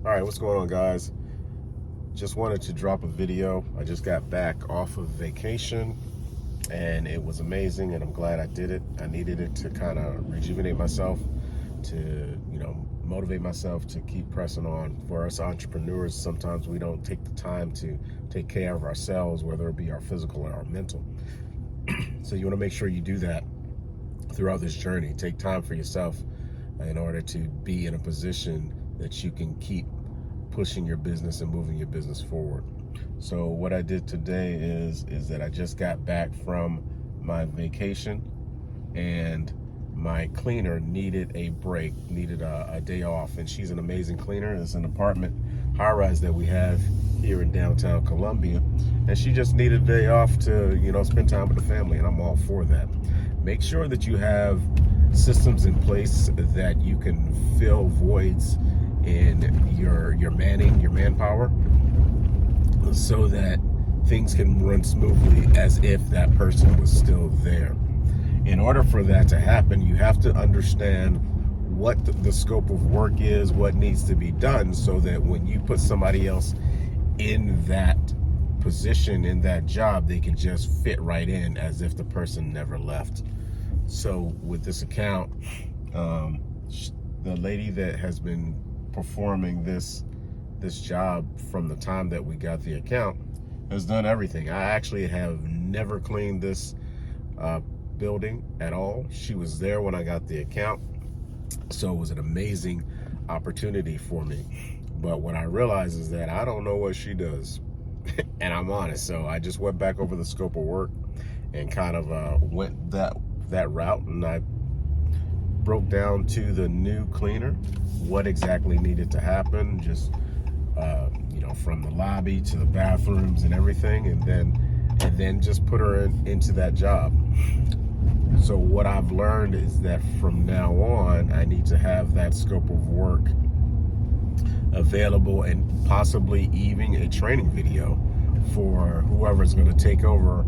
All right, what's going on, guys? Just wanted to drop a video. I just got back off of vacation and it was amazing, and I'm glad I did it. I needed it to kind of rejuvenate myself, to, motivate myself to keep pressing on. For us entrepreneurs, sometimes we don't take the time to take care of ourselves, whether it be our physical or our mental. So you want to make sure you do that throughout this journey. Take time for yourself in order to be in a position that you can keep pushing your business and moving your business forward. So what I did today is that I just got back from my vacation, and my cleaner needed a break, needed a day off, and she's an amazing cleaner. It's an apartment high-rise that we have here in downtown Columbia, and she just needed a day off to, spend time with the family, and I'm all for that. Make sure that you have systems in place that you can fill voids in your manpower, so that things can run smoothly as if that person was still there. In order for that to happen, you have to understand what the scope of work is, what needs to be done, so that when you put somebody else in that position, in that job, they can just fit right in as if the person never left. So with this account, the lady that has been performing this job from the time that we got the account has done everything. I actually have never cleaned this building at all. She was there when I got the account, so it was an amazing opportunity for me. But what I realized is that I don't know what she does, and I'm honest. So I just went back over the scope of work and kind of went that route, and I broke down to the new cleaner what exactly needed to happen, just from the lobby to the bathrooms and everything, and then just put her into that job. So what I've learned is that from now on, I need to have that scope of work available, and possibly even a training video for whoever's going to take over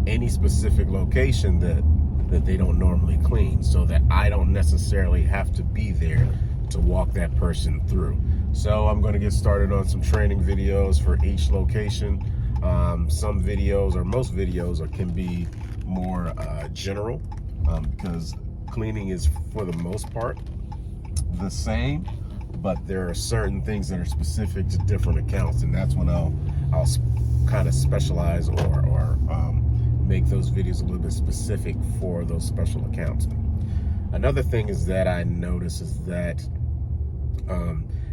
any specific location that they don't normally clean, so that I don't necessarily have to be there to walk that person through. So I'm going to get started on some training videos for each location. Some videos, or most videos, can be more general, because cleaning is for the most part the same, but there are certain things that are specific to different accounts, and that's when I'll kind of specialize or make those videos a little bit specific for those special accounts. Another thing is that I notice is that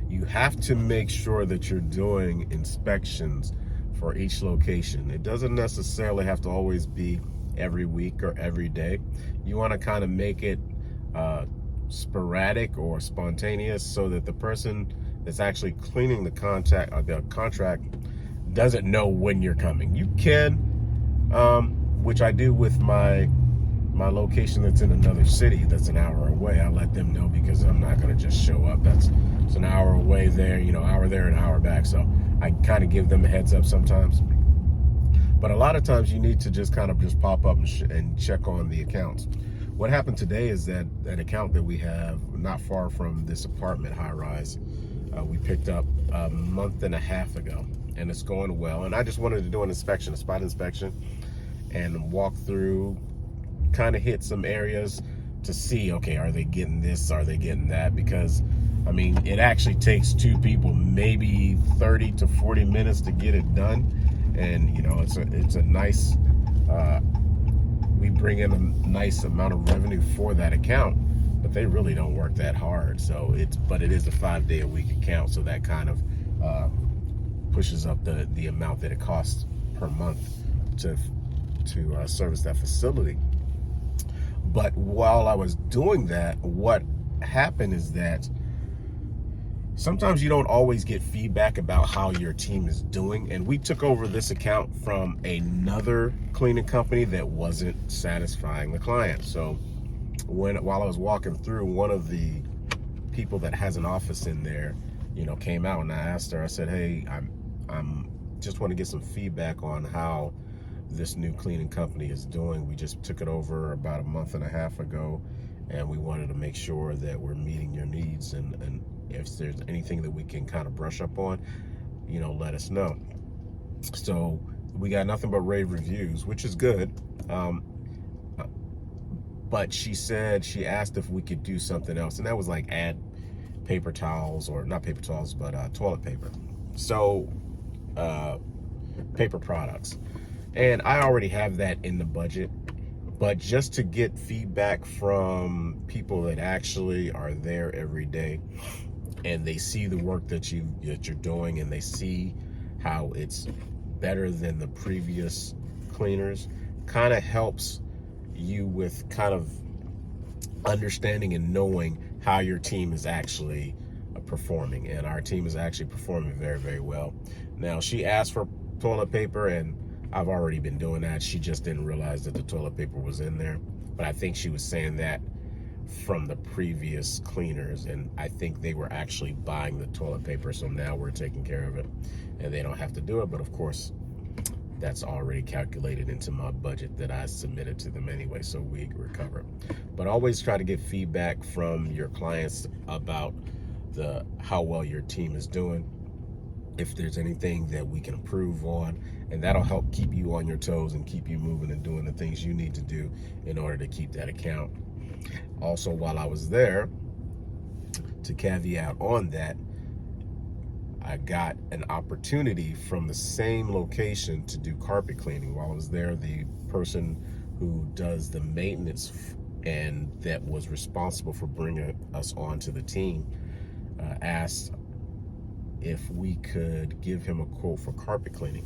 you have to make sure that you're doing inspections for each location. It doesn't necessarily have to always be every week or every day. You want to kind of make it sporadic or spontaneous, so that the person that's actually cleaning the contract doesn't know when you're coming. You can, which I do with my location that's in another city that's an hour away. I let them know, because I'm not going to just show up. It's an hour away there, hour there, an hour back. So I kind of give them a heads up sometimes. But a lot of times you need to just kind of just pop up and check on the accounts. What happened today is that an account that we have not far from this apartment high-rise, we picked up a month and a half ago, and it's going well. And I just wanted to do an inspection, a spot inspection, and walk through, kind of hit some areas to see, okay, are they getting this, are they getting that? Because it actually takes two people maybe 30 to 40 minutes to get it done, and it's a nice we bring in a nice amount of revenue for that account, but they really don't work that hard. So but it is a 5-day-a-week account, so that kind of pushes up the amount that it costs per month to service that facility. But while I was doing that, what happened is that sometimes you don't always get feedback about how your team is doing. And we took over this account from another cleaning company that wasn't satisfying the client. So while I was walking through, one of the people that has an office in there, came out, and I asked her, I said, hey, I'm just want to get some feedback on how this new cleaning company is doing. We just took it over about a month and a half ago, and we wanted to make sure that we're meeting your needs and if there's anything that we can kind of brush up on, let us know. So we got nothing but rave reviews, which is good. But she asked if we could do something else, and that was like add paper towels, or not paper towels, but toilet paper. So paper products. And I already have that in the budget, but just to get feedback from people that actually are there every day, and they see the work that you're doing, and they see how it's better than the previous cleaners, kind of helps you with kind of understanding and knowing how your team is actually performing. And our team is actually performing very, very well. Now, she asked for toilet paper, and I've already been doing that. She just didn't realize that the toilet paper was in there, but I think she was saying that from the previous cleaners, and I think they were actually buying the toilet paper, so now we're taking care of it and they don't have to do it. But of course, that's already calculated into my budget that I submitted to them anyway, so we recover. But always try to get feedback from your clients about how well your team is doing, if there's anything that we can improve on, and that'll help keep you on your toes and keep you moving and doing the things you need to do in order to keep that account. Also, while I was there, to caveat on that, I got an opportunity from the same location to do carpet cleaning. While I was there, the person who does the maintenance and that was responsible for bringing us onto the team asked if we could give him a quote for carpet cleaning.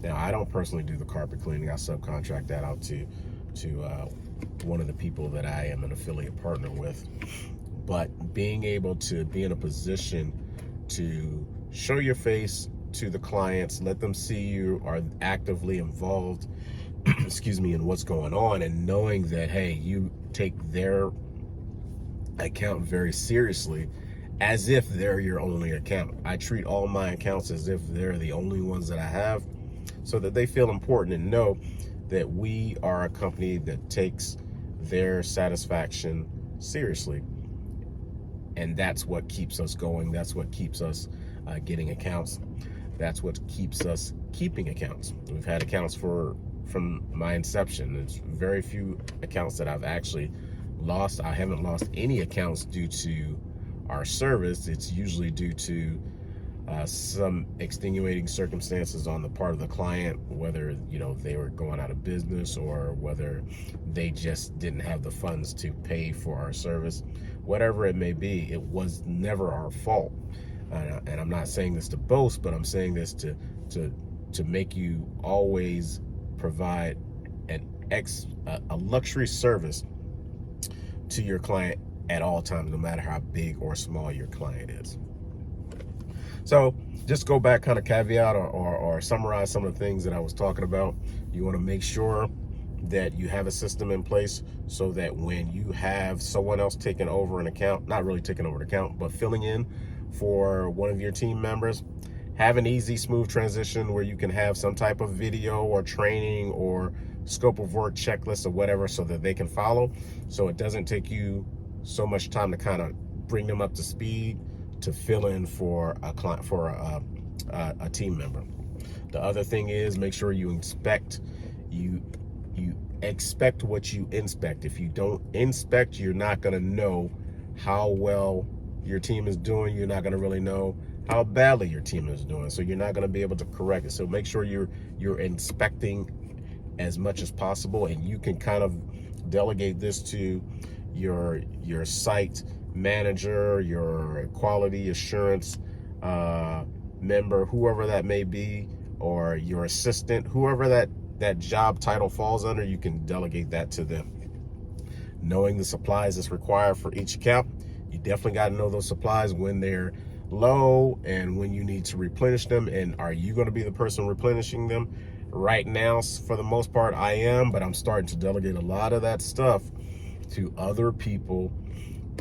Now, I don't personally do the carpet cleaning. I subcontract that out to one of the people that I am an affiliate partner with. But being able to be in a position to show your face to the clients, let them see you are actively involved, excuse me, in what's going on, and knowing that, hey, you take their account very seriously, as if they're your only account. I treat all my accounts as if they're the only ones that I have, so that they feel important and know that we are a company that takes their satisfaction seriously. And that's what keeps us going. That's what keeps us getting accounts. That's what keeps us keeping accounts. We've had accounts from my inception. There's very few accounts that I've actually lost. I haven't lost any accounts due to our service. It's usually due to some extenuating circumstances on the part of the client, whether they were going out of business, or whether they just didn't have the funds to pay for our service. Whatever it may be, it was never our fault. And I'm not saying this to boast, but I'm saying this to make you always provide a luxury service to your client at all times, no matter how big or small your client is. So just go back, kind of caveat or summarize some of the things that I was talking about. You want to make sure that you have a system in place so that when you have someone else taking over an account, not really taking over an account, but filling in for one of your team members, have an easy, smooth transition where you can have some type of video or training or scope of work checklist or whatever, so that they can follow, so it doesn't take you so much time to kind of bring them up to speed to fill in for a client, for a team member. The other thing is, make sure you expect what you inspect. If you don't inspect, you're not going to know how well your team is doing. You're not going to really know how badly your team is doing, so you're not going to be able to correct it. So make sure you're inspecting as much as possible, and you can kind of delegate this to your site manager, your quality assurance member, whoever that may be, or your assistant, whoever that job title falls under. You can delegate that to them. Knowing the supplies that's required for each account, you definitely got to know those supplies when they're low and when you need to replenish them. And are you going to be the person replenishing them? Right now, for the most part, I am, but I'm starting to delegate a lot of that stuff to other people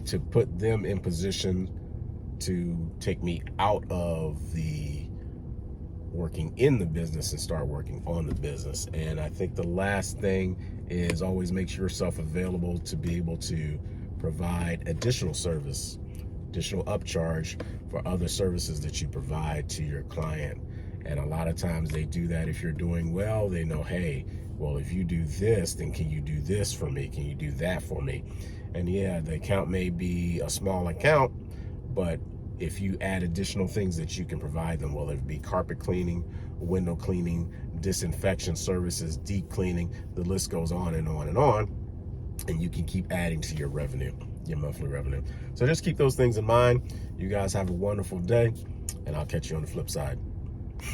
to put them in position to take me out of the working in the business and start working on the business. And I think the last thing is, always make yourself available to be able to provide additional service additional upcharge for other services that you provide to your client. And a lot of times they do that. If you're doing well, they know, hey, well, if you do this, then can you do this for me? Can you do that for me? And yeah, the account may be a small account, but if you add additional things that you can provide them, whether it be carpet cleaning, window cleaning, disinfection services, deep cleaning, the list goes on and on and on, and you can keep adding to your revenue, your monthly revenue. So just keep those things in mind. You guys have a wonderful day, and I'll catch you on the flip side.